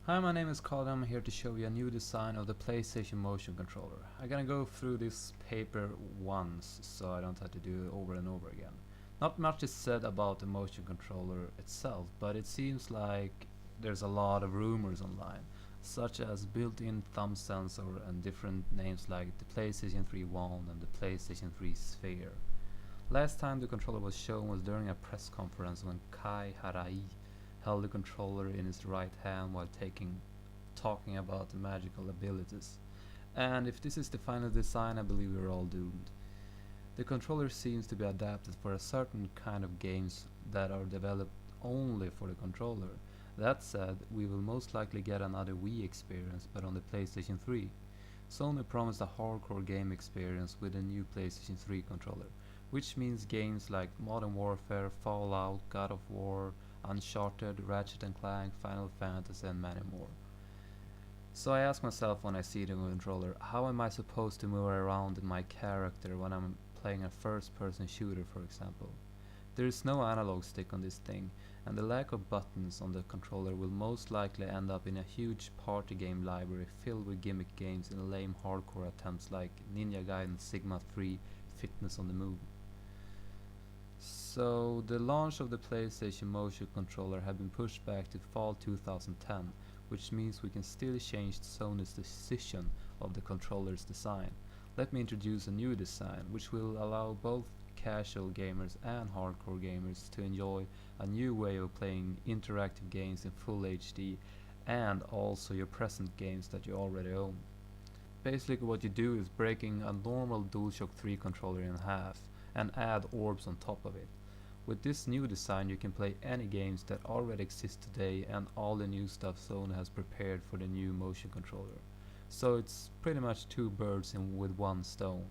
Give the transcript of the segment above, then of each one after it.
Hi, my name is Carl. I'm here to show you a new design of the PlayStation Motion Controller. I'm gonna go through this paper once, so I don't have to do it over and over again. Not much is said about the motion controller itself, but it seems like there's a lot of rumors online, such as built-in thumb sensor and different names like the PlayStation 3 Wand and the PlayStation 3 Sphere. Last time the controller was shown was during a press conference when Kai Harai held the controller in his right hand while talking about the magical abilities. And if this is the final design, I believe we're all doomed. The controller seems to be adapted for a certain kind of games that are developed only for the controller. That said, we will most likely get another Wii experience, but on the PlayStation 3. Sony promised a hardcore game experience with a new PlayStation 3 controller, which means games like Modern Warfare, Fallout, God of War, Uncharted, Ratchet and Clank, Final Fantasy, and many more. So I ask myself when I see the controller, how am I supposed to move around my character when I'm playing a first-person shooter, for example? There is no analog stick on this thing, and the lack of buttons on the controller will most likely end up in a huge party game library filled with gimmick games and lame hardcore attempts like Ninja Gaiden Sigma 3 Fitness on the Move. So the launch of the PlayStation Motion Controller had been pushed back to fall 2010, which means we can still change Sony's decision of the controller's design. Let me introduce a new design, which will allow both casual gamers and hardcore gamers to enjoy a new way of playing interactive games in full HD and also your present games that you already own. Basically what you do is breaking a normal DualShock 3 controller in half and add orbs on top of it. With this new design you can play any games that already exist today and all the new stuff Sony has prepared for the new motion controller. So it's pretty much two birds with one stone.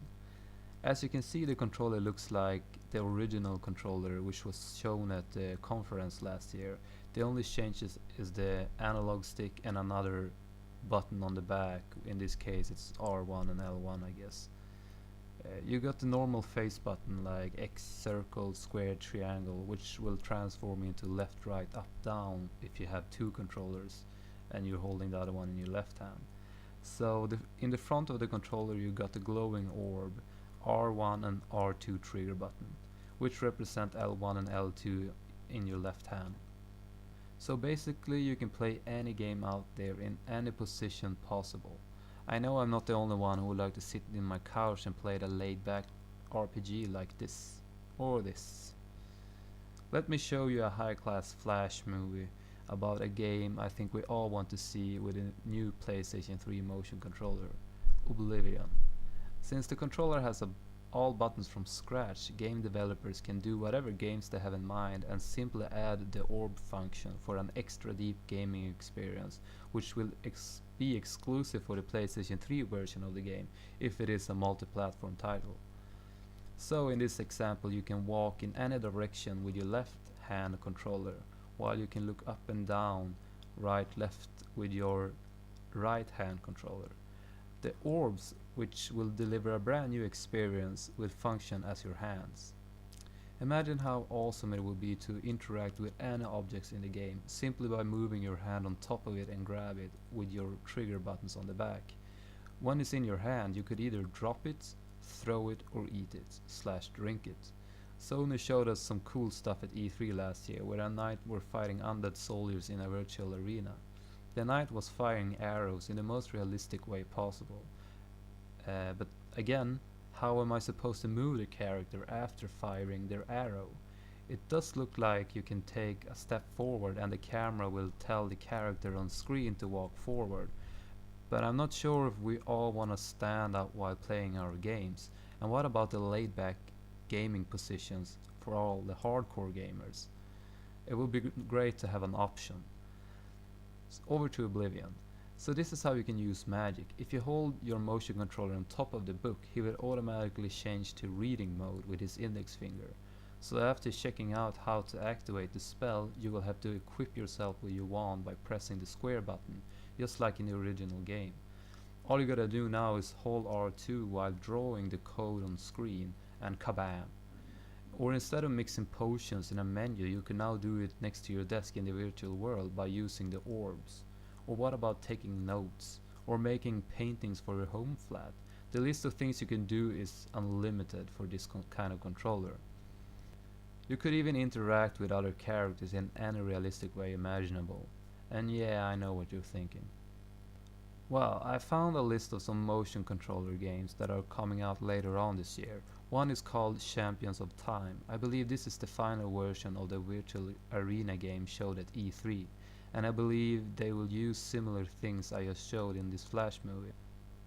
As you can see, the controller looks like the original controller which was shown at the conference last year. The only changes is the analog stick and another button on the back. In this case it's R1 and L1, I guess. You got the normal face button like X, circle, square, triangle, which will transform into left, right, up, down if you have two controllers and you're holding the other one in your left hand. So in the front of the controller you got the glowing orb, R1 and R2 trigger button, which represent L1 and L2 in your left hand. So basically you can play any game out there in any position possible. I know I'm not the only one who would like to sit in my couch and play a laid-back RPG like this, or this. Let me show you a high-class Flash movie about a game I think we all want to see with a new PlayStation 3 motion controller, Oblivion. Since the controller has all buttons from scratch, game developers can do whatever games they have in mind and simply add the orb function for an extra deep gaming experience, which will be exclusive for the PlayStation 3 version of the game if it is a multi-platform title. So in this example you can walk in any direction with your left hand controller, while you can look up and down, right, left with your right hand controller. The orbs, which will deliver a brand new experience, will function as your hands. Imagine how awesome it would be to interact with any objects in the game simply by moving your hand on top of it and grab it with your trigger buttons on the back. When it's in your hand you could either drop it, throw it or eat it, / drink it. Sony showed us some cool stuff at E3 last year where a knight were fighting undead soldiers in a virtual arena. The knight was firing arrows in the most realistic way possible. But again, how am I supposed to move the character after firing their arrow? It does look like you can take a step forward and the camera will tell the character on screen to walk forward. But I'm not sure if we all want to stand up while playing our games. And what about the laid back gaming positions for all the hardcore gamers? It would be great to have an option. Over to Oblivion. So this is how you can use magic. If you hold your motion controller on top of the book, he will automatically change to reading mode with his index finger. So after checking out how to activate the spell, you will have to equip yourself with your wand by pressing the square button, just like in the original game. All you gotta do now is hold R2 while drawing the code on screen, and kabam! Or instead of mixing potions in a menu, you can now do it next to your desk in the virtual world by using the orbs. Or what about taking notes? Or making paintings for your home flat? The list of things you can do is unlimited for this kind of controller. You could even interact with other characters in any realistic way imaginable. And yeah, I know what you're thinking. Well, I found a list of some motion controller games that are coming out later on this year. One is called Champions of Time. I believe this is the final version of the virtual arena game showed at E3, and I believe they will use similar things I just showed in this Flash movie.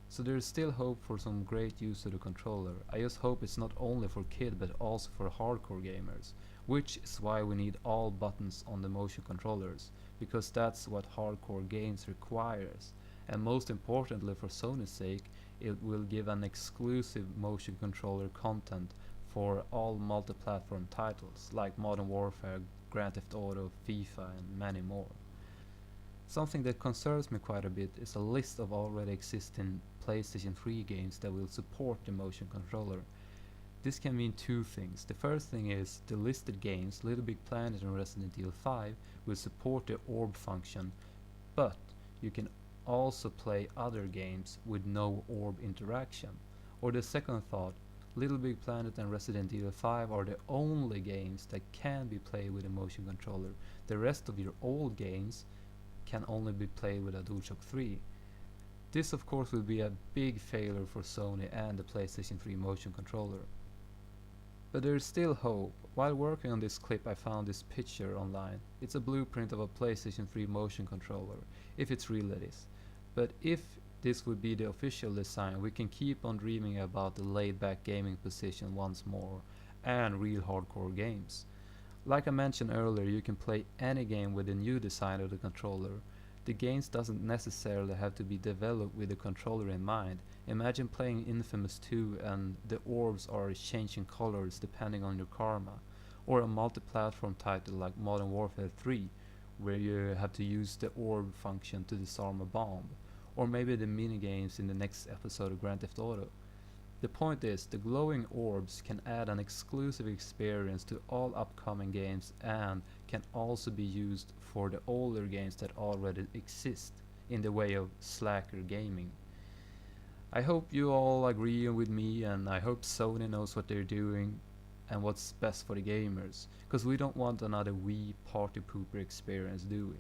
So there is still hope for some great use of the controller. I just hope it's not only for kids but also for hardcore gamers, which is why we need all buttons on the motion controllers, because that's what hardcore games requires. And most importantly for Sony's sake, it will give an exclusive motion controller content for all multi-platform titles like Modern Warfare, Grand Theft Auto, FIFA and many more. Something that concerns me quite a bit is a list of already existing PlayStation 3 games that will support the motion controller. This can mean two things. The first thing is the listed games, Little Big Planet and Resident Evil 5, will support the orb function, but you can also play other games with no orb interaction. Or the second thought, Little Big Planet and Resident Evil 5 are the only games that can be played with a motion controller. The rest of your old games can only be played with a DualShock 3. This of course will be a big failure for Sony and the PlayStation 3 motion controller. But there is still hope. While working on this clip I found this picture online. It's a blueprint of a PlayStation 3 motion controller, if it's real that is. But if this would be the official design, we can keep on dreaming about the laid-back gaming position once more, and real hardcore games. Like I mentioned earlier, you can play any game with the new design of the controller. The games doesn't necessarily have to be developed with the controller in mind. Imagine playing Infamous 2 and the orbs are changing colors depending on your karma. Or a multi-platform title like Modern Warfare 3, where you have to use the orb function to disarm a bomb. Or maybe the minigames in the next episode of Grand Theft Auto. The point is, the glowing orbs can add an exclusive experience to all upcoming games and can also be used for the older games that already exist in the way of slacker gaming. I hope you all agree with me, and I hope Sony knows what they're doing and what's best for the gamers, because we don't want another Wii party pooper experience, do we?